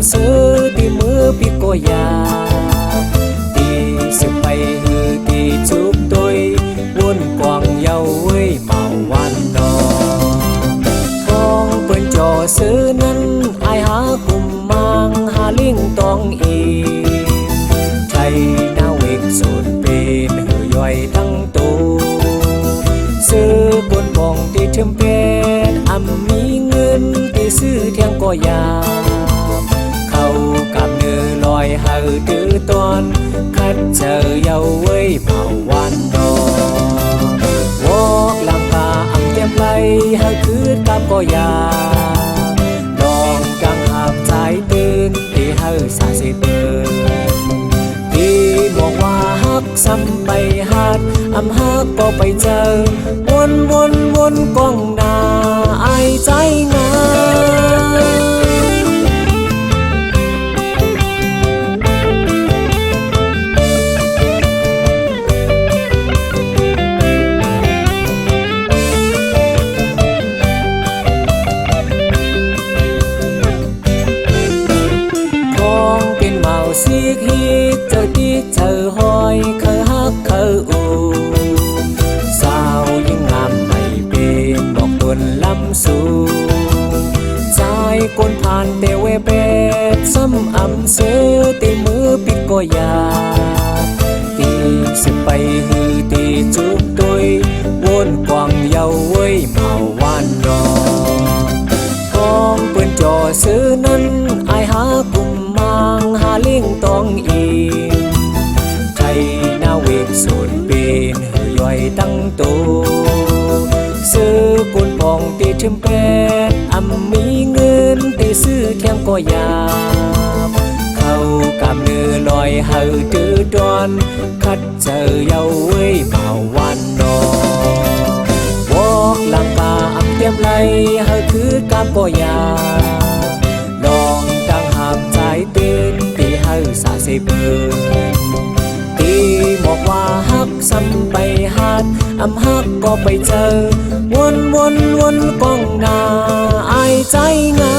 ำซื้อตีมือปีก็ยาตีสิไปฮือตีจุบตุยวนกวางเยาเว้ยเมาวันนอทองเปิ้นจ่อซื้อนั้นไอหากุมมังหาลิงตองอีไทยนาเวกสูดเป็นหือย่อยทั้งตูซื้อกวนบองตีเทมเป็ดมีเงินตีซื้อเที่ยงก็ยาเข้ากับเนื้อลอยหาดื้อตอนคัดเจอเยาเว้ยเมาวันนอวอกลำตาอังเต็มไหลหาคืนกับก็ยาลองกังหาบใจตื่นตีหาสาสิเตือนที่บอกว่าฮักซ้ำไปฮัดฮักก็ไปเจอวนกองหน้าไอใจงาซีกฮีเจอที่เจอหอยเคยฮักเคยอูสาวยิ่งงามไม่เป็นบอกตนลำสูใจกวนผ่านเตเวเป็ดซ้ำอำเสือตีมือปิดก็ยาตีสิไปฮือตีจุบตุยวนกวางเยาเว้ยเมาวันรอทองเปิ้นจ่อซื้อนั้นไอหากุมมังหาลิงตองอีไทยนาเวกสูดเป็นหือย่อยตั้งโตซื้อกวนพองตีเทมเป็ดมีเงินตีซื้อเที่ยงก็ยาเข้ากับเนื้อลอยหาดื้อดอนคัดเจอเยาเว้ยเมาวันนอวอกลังกาอังเต็มไหลหาคือกับก็ยาลองดังหามใจตื่นตีหาสาสิเปินตีบอกว่าฮักซ้ำไปฮัดฮักก็ไปเจอวนกองหน้าไอใจงา